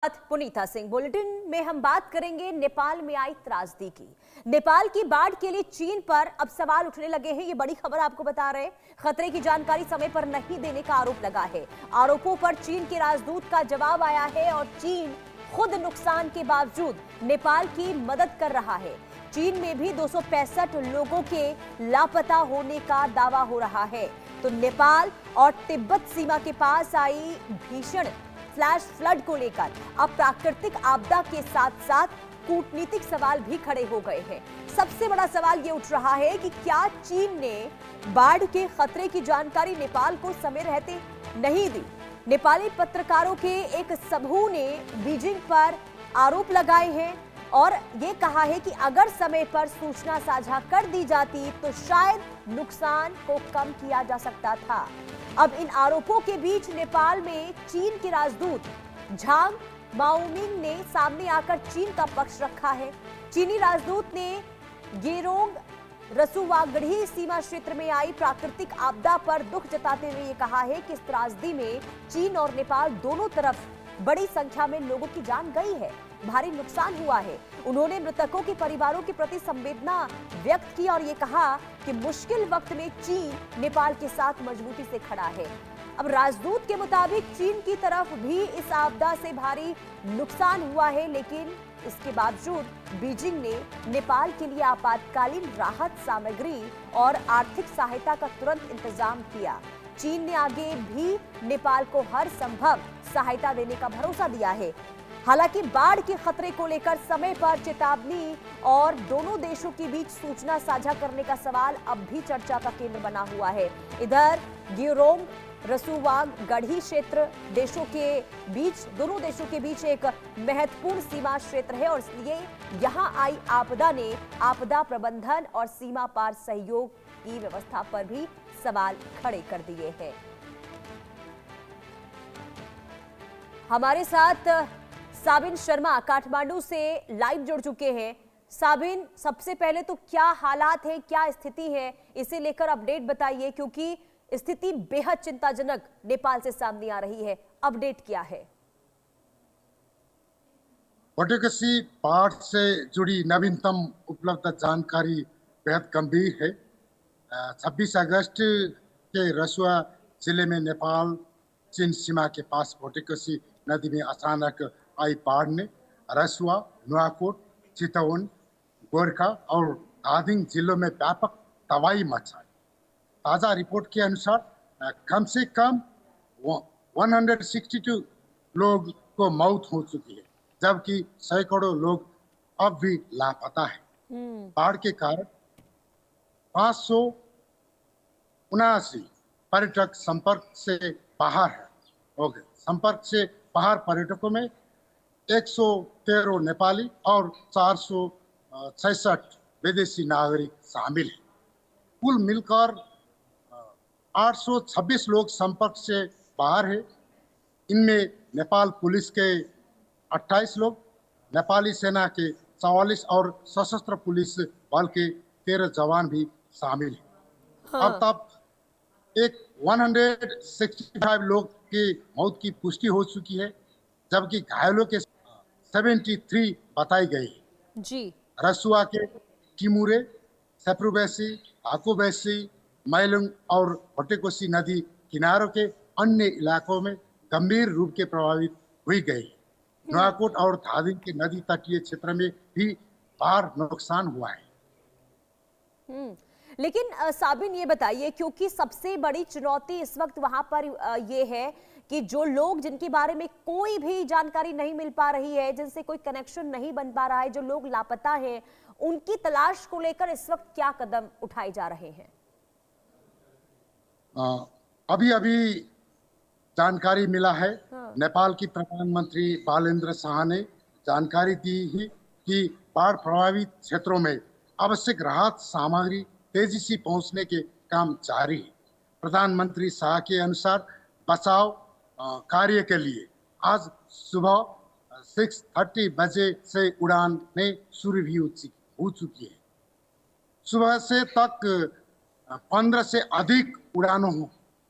पुनीता Singh. Bulletin में हम बात करेंगे नेपाल में आई त्रासदी की। नेपाल की बाढ़ के लिए चीन पर अब सवाल उठने लगे हैं। ये बड़ी खबर आपको बता रहे हैं। खतरे की जानकारी समय पर नहीं देने का आरोप लगा है। आरोपों पर चीन के राजदूत का जवाब आया है और चीन खुद नुकसान के बावजूद नेपाल की मदद कर रहा है। चीन में भी 265 लोगों के लापता होने का दावा हो रहा है। तो नेपाल और तिब्बत सीमा के पास आई भीषण फ्लैश फ्लड को लेकर अब प्राकृतिक आपदा के साथ साथ कूटनीतिक सवाल भी खड़े हो गए हैं। सबसे बड़ा सवाल ये उठ रहा है कि क्या चीन ने बाढ़ के खतरे की जानकारी नेपाल को समय रहते नहीं दी। नेपाली पत्रकारों के एक समूह ने बीजिंग पर आरोप लगाए हैं और ये कहा है कि अगर समय पर सूचना साझा कर दी जाती तो शायद नुकसान को कम किया जा सकता था। अब इन आरोपों के बीच नेपाल में चीन के राजदूत झांग माओमिंग ने सामने आकर चीन का पक्ष रखा है। चीनी राजदूत ने गेरोंग रसुवागढ़ी सीमा क्षेत्र में आई प्राकृतिक आपदा पर दुख जताते हुए ये कहा है कि इस त्रासदी में चीन और नेपाल दोनों तरफ बड़ी संख्या में लोगों की जान गई है, भारी नुकसान हुआ है। उन्होंने मृतकों के परिवारों के प्रति संवेदना व्यक्त की और ये कहा कि मुश्किल वक्त में चीन नेपाल के साथ मजबूती से खड़ा है। अब राजदूत के मुताबिक चीन की तरफ भी इस आपदा से भारी नुकसान हुआ है, लेकिन इसके बावजूद बीजिंग ने नेपाल के लिए आपातकालीन राहत सामग्री और आर्थिक सहायता का तुरंत इंतजाम किया। चीन ने आगे भी नेपाल को हर संभव सहायता देने का भरोसा दिया है। हालांकि बाढ़ के खतरे को लेकर समय पर चेतावनी और दोनों देशों के बीच सूचना साझा करने का सवाल अब भी चर्चा का केंद्र बना हुआ है। इधर गेरोंग रसुवागढ़ी क्षेत्र दोनों देशों के बीच एक महत्वपूर्ण सीमा क्षेत्र है और इसलिए यहां आई आपदा ने आपदा प्रबंधन और सीमा पार सहयोग की व्यवस्था पर भी सवाल खड़े कर दिए हैं। हमारे साथ साबिन शर्मा काठमांडू से लाइव जुड़ चुके हैं। साबिन, सबसे पहले तो क्या हालात है, क्या स्थिति है, इसे लेकर अपडेट बताइए, क्योंकि स्थिति बेहद चिंताजनक नेपाल से सामने आ रही है। अपडेट क्या है? वटकसी बाढ़ से जुड़ी नवीनतम उपलब्ध जानकारी बेहद गंभीर है। 26 अगस्त के रसुआ जिले में नेपाल चीन सीमा के पास वटकसी नदी में अचानक आई बाढ़ ने रसुआ, नुवाकोट, चितवन, गोरखा और धादिङ जिलों में व्यापक तबाही मचाई। ताजा रिपोर्ट के अनुसार कम से कम 162 लोग को मौत हो चुकी है, जबकि सैकड़ों लोग अब भी लापता है। बाढ़ के कारण 579 पर्यटक संपर्क से बाहर हो गए। संपर्क से बाहर पर्यटकों में 113 नेपाली और 466 विदेशी नागरिक शामिल हैं। कुल मिलकर 826 लोग संपर्क से बाहर है। इनमें नेपाल पुलिस के 28 लोग, नेपाली सेना के 44 और सशस्त्र पुलिस बल के 13 जवान भी शामिल हैं। अब तक 165 लोग की मौत की पुष्टि हो चुकी है, जबकि घायलों के 73 बताई गई है। जी। रसुआ के टिमुरे, सेप्रुबेसी, आकुबेसी, मैलुङ और वटेकोसी नदी किनारों के अन्य इलाकों में गंभीर रूप के प्रभावित हुई गई। नुवाकोट और धादिङ के नदी तटीय क्षेत्र में भी भार नुकसान हुआ है। लेकिन साबिन, ये बताइए, क्योंकि सबसे बड़ी चुनौती इस वक्त वहां पर ये है कि जो लोग जिनके बारे में कोई भी जानकारी नहीं मिल पा रही है, जिनसे कोई कनेक्शन नहीं बन पा रहा है, जो लोग लापता हैं, उनकी तलाश को लेकर इस वक्त क्या कदम उठाए जा रहे हैं? अभी जानकारी मिला है। नेपाल की प्रधानमंत्री बालेन्द्र शाह ने जानकारी दी है कि बाढ़ प्रभावित क्षेत्रों में आवश्यक राहत सामग्री तेजी से पहुंचने के काम जारी है। प्रधानमंत्री शाह के अनुसार बचाव कार्य के लिए आज सुबह 6:30 बजे से उड़ानें शुरू भी हो चुकी है। सुबह से तक 15 से अधिक उड़ानों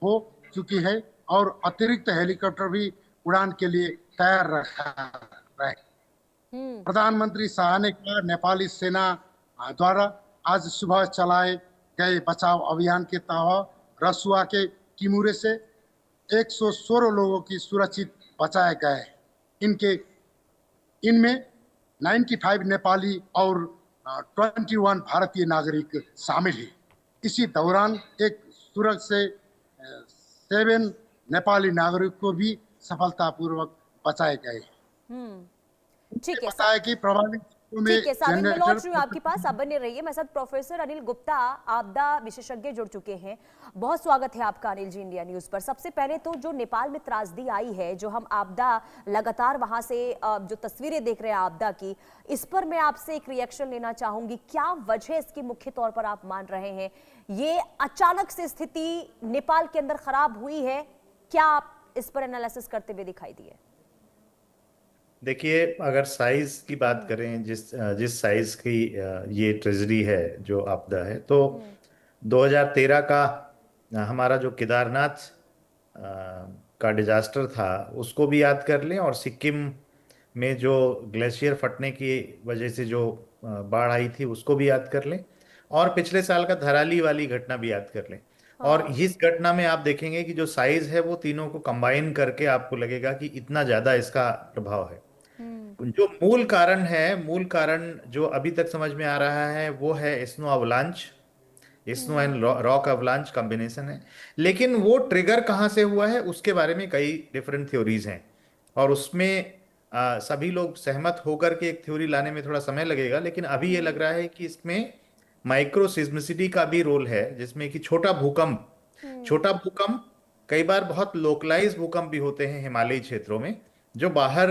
हो चुकी है और अतिरिक्त हेलीकॉप्टर भी उड़ान के लिए तैयार रखा रहे। प्रधानमंत्री शाह ने कहा, नेपाली सेना द्वारा आज सुबह चलाए गए बचाव अभियान के तहत रसुआ के टिमुरे से 116 लोगों की सुरक्षित बचाए गए। इनमें 95 नेपाली और 21 भारतीय नागरिक शामिल हैं। इसी दौरान एक सुरक्षित 7 नेपाली नागरिक को भी सफलतापूर्वक बचाए गए। ठीक है, बताया कि प्रभावित ठीक है साबिन, मैं लौट रही हूँ आपके पास, आप बने रहिए। मेरे साथ प्रोफेसर अनिल गुप्ता, आपदा विशेषज्ञ, जुड़ चुके हैं। बहुत स्वागत है आपका अनिल जी इंडिया न्यूज पर। सबसे पहले तो जो नेपाल में त्रासदी आई है, जो हम आपदा लगातार वहां से जो तस्वीरें देख रहे हैं आपदा की, इस पर मैं आपसे एक रिएक्शन लेना चाहूंगी। क्या वजह इसकी मुख्य तौर पर आप मान रहे हैं? ये अचानक से स्थिति नेपाल के अंदर खराब हुई है, क्या आप इस पर एनालिसिस करते हुए दिखाई दिए? देखिए, अगर साइज की बात करें, जिस साइज की ये ट्रेजेडी है, जो आपदा है, तो 2013 का हमारा जो केदारनाथ का डिजास्टर था उसको भी याद कर लें, और सिक्किम में जो ग्लेशियर फटने की वजह से जो बाढ़ आई थी उसको भी याद कर लें, और पिछले साल का धराली वाली घटना भी याद कर लें। और इस घटना में आप देखेंगे कि जो साइज है वो तीनों को कंबाइन करके आपको लगेगा कि इतना ज्यादा इसका प्रभाव है। जो मूल कारण जो अभी तक समझ में आ रहा है वो है snow avalanche, snow and rock avalanche combination है। लेकिन वो ट्रिगर कहाँ से हुआ है उसके बारे में कई डिफरेंट थ्योरीज हैं, और उसमें सभी लोग सहमत होकर के एक थ्योरी लाने में थोड़ा समय लगेगा। लेकिन अभी ये लग रहा है कि इसमें माइक्रो सिस्मिसिटी का भी रोल है, जिसमें कि छोटा भूकंप कई बार बहुत लोकलाइज भूकंप भी होते हैं हिमालयी क्षेत्रों में, जो बाहर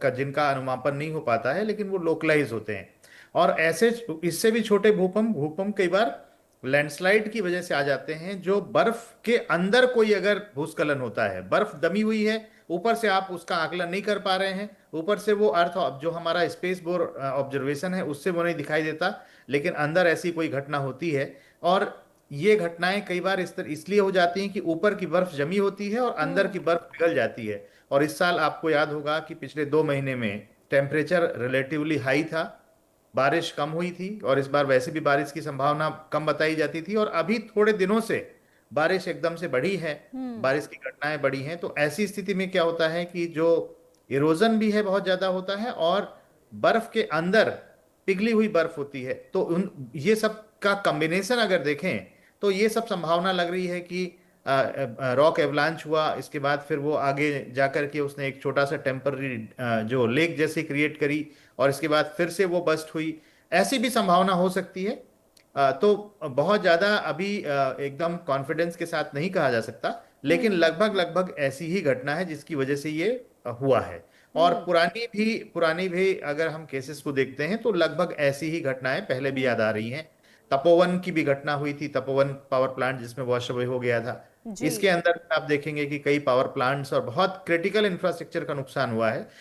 का जिनका अनुमापन नहीं हो पाता है, लेकिन वो लोकलाइज होते हैं। और ऐसे इससे भी छोटे भूकंप कई बार लैंडस्लाइड की वजह से आ जाते हैं, जो बर्फ के अंदर कोई अगर भूस्खलन होता है, बर्फ दमी हुई है, ऊपर से आप उसका आकलन नहीं कर पा रहे हैं, ऊपर से वो अर्थ जो हमारा स्पेस बोर ऑब्जर्वेशन है उससे वो नहीं दिखाई देता, लेकिन अंदर ऐसी कोई घटना होती है। और ये घटनाएं कई बार इसलिए हो जाती हैं कि ऊपर की बर्फ जमी होती है और अंदर की बर्फ पिघल जाती है। और इस साल आपको याद होगा कि पिछले 2 महीने में टेम्परेचर रिलेटिवली हाई था, बारिश कम हुई थी, और इस बार वैसे भी बारिश की संभावना कम बताई जाती थी, और अभी थोड़े दिनों से बारिश एकदम से बढ़ी है, बारिश की घटनाएं बढ़ी हैं। तो ऐसी स्थिति में क्या होता है कि जो इरोजन भी है बहुत ज्यादा होता है, और बर्फ के अंदर पिघली हुई बर्फ होती है। तो ये सब का कॉम्बिनेशन अगर देखें तो ये सब संभावना लग रही है कि रॉक एवलांच हुआ, इसके बाद फिर वो आगे जाकर के उसने एक छोटा सा टेम्पररी जो लेक जैसे क्रिएट करी, और इसके बाद फिर से वो बस्ट हुई। ऐसी भी संभावना हो सकती है। तो बहुत ज्यादा अभी एकदम कॉन्फिडेंस के साथ नहीं कहा जा सकता, लेकिन लगभग ऐसी ही घटना है जिसकी वजह से ये हुआ है। और पुरानी भी अगर हम केसेस को देखते हैं तो लगभग ऐसी ही घटनाएं पहले भी याद आ रही हैं। तपोवन की भी घटना हुई थी, तपोवन पावर प्लांट जिसमें वॉश अवे हो गया था। इसके अंदर आप देखेंगे कि कई पावर प्लांट्स और बहुत क्रिटिकल इंफ्रास्ट्रक्चर का नुकसान हुआ है।